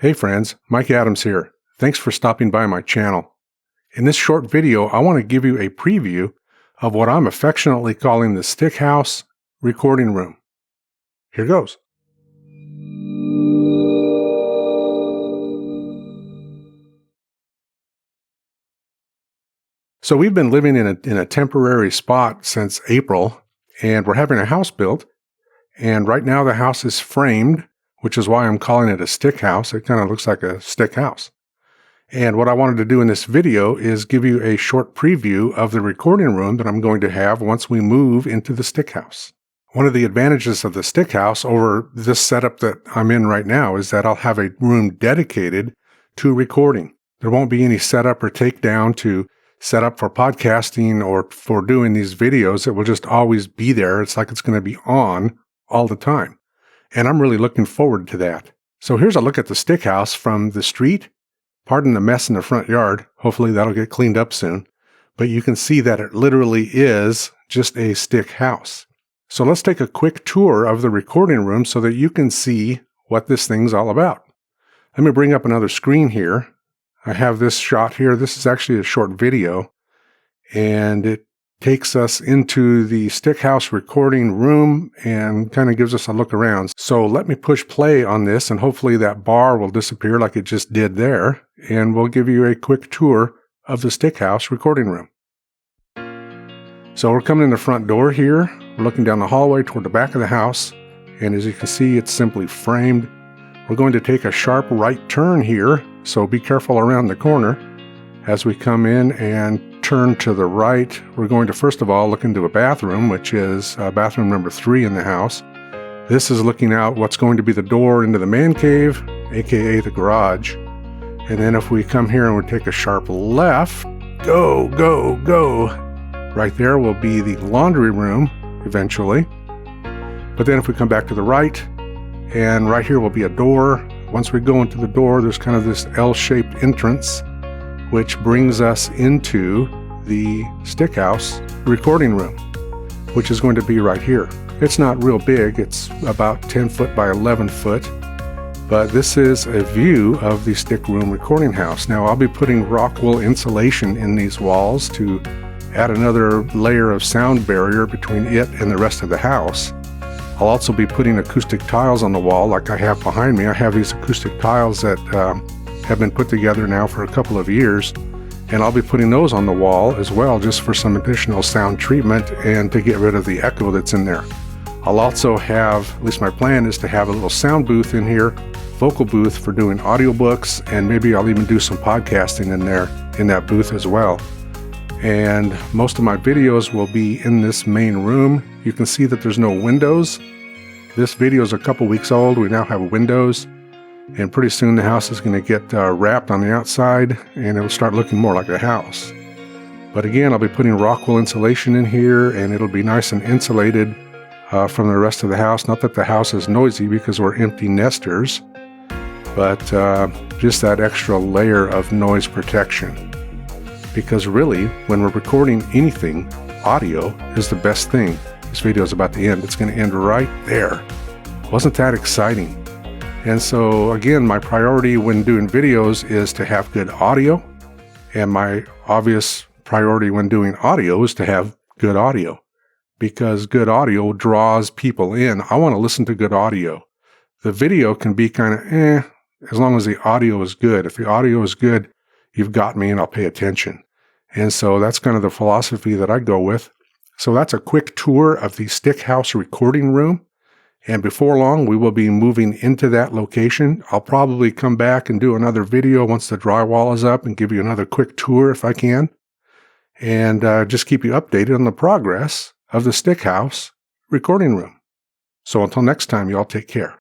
Hey friends, Mike Adams here. Thanks for stopping by my channel. In this short video, I want to give you a preview of what I'm affectionately calling the Stick House recording room. Here goes. So we've been living in a temporary spot since April, and we're having a house built. And right now the house is framed, which is why I'm calling it a stick house. It kind of looks like a stick house. And what I wanted to do in this video is give you a short preview of the recording room that I'm going to have once we move into the stick house. One of the advantages of the stick house over this setup that I'm in right now is that I'll have a room dedicated to recording. There won't be any setup or takedown to set up for podcasting or for doing these videos. It will just always be there. It's like it's going to be on all the time. And I'm really looking forward to that. So here's a look at the stick house from the street. Pardon the mess in the front yard. Hopefully that'll get cleaned up soon. But you can see that it literally is just a stick house. So let's take a quick tour of the recording room so that you can see what this thing's all about. Let me bring up another screen here. I have this shot here. This is actually a short video, and it takes us into the stick house recording room and kind of gives us a look around. So let me push play on this, and hopefully that bar will disappear like it just did there, and we'll give you a quick tour of the stick house recording room. So we're coming in the front door here. We're looking down the hallway toward the back of the house, and as you can see, it's simply framed. We're going to take a sharp right turn here, so be careful around the corner. As we come in and turn to the right, we're going to first of all look into a bathroom, which is bathroom number 3 in the house. This is looking out what's going to be the door into the man cave, aka the garage. And then if we come here and we take a sharp left, go, go, go. Right there will be the laundry room eventually. But then if we come back to the right, and right here will be a door. Once we go into the door, there's kind of this L-shaped entrance, which brings us into the stick house recording room, which is going to be right here. It's not real big. It's about 10 foot by 11 foot, but this is a view of the stick room recording house. Now I'll be putting rock wool insulation in these walls to add another layer of sound barrier between it and the rest of the house. I'll also be putting acoustic tiles on the wall like I have behind me. I have these acoustic tiles that have been put together now for a couple of years, and I'll be putting those on the wall as well just for some additional sound treatment and to get rid of the echo that's in there. I'll also have, at least my plan is to have a little sound booth in here, vocal booth for doing audiobooks, and maybe I'll even do some podcasting in there in that booth as well. And most of my videos will be in this main room. You can see that there's no windows. This video is a couple weeks old. We now have windows, and pretty soon the house is going to get wrapped on the outside, and it'll start looking more like a house. But again, I'll be putting rock wool insulation in here, and it'll be nice and insulated from the rest of the house. Not that the house is noisy because we're empty nesters, but just that extra layer of noise protection. Because really, when we're recording anything, audio is the best thing. This video is about to end. It's going to end right there. Wasn't that exciting? And so again, my priority when doing videos is to have good audio. And my obvious priority when doing audio is to have good audio. Because good audio draws people in. I want to listen to good audio. The video can be kind of as long as the audio is good. If the audio is good, you've got me and I'll pay attention. And so that's kind of the philosophy that I go with. So that's a quick tour of the stick house recording room. And before long, we will be moving into that location. I'll probably come back and do another video once the drywall is up and give you another quick tour if I can. And just keep you updated on the progress of the stick house recording room. So until next time, y'all take care.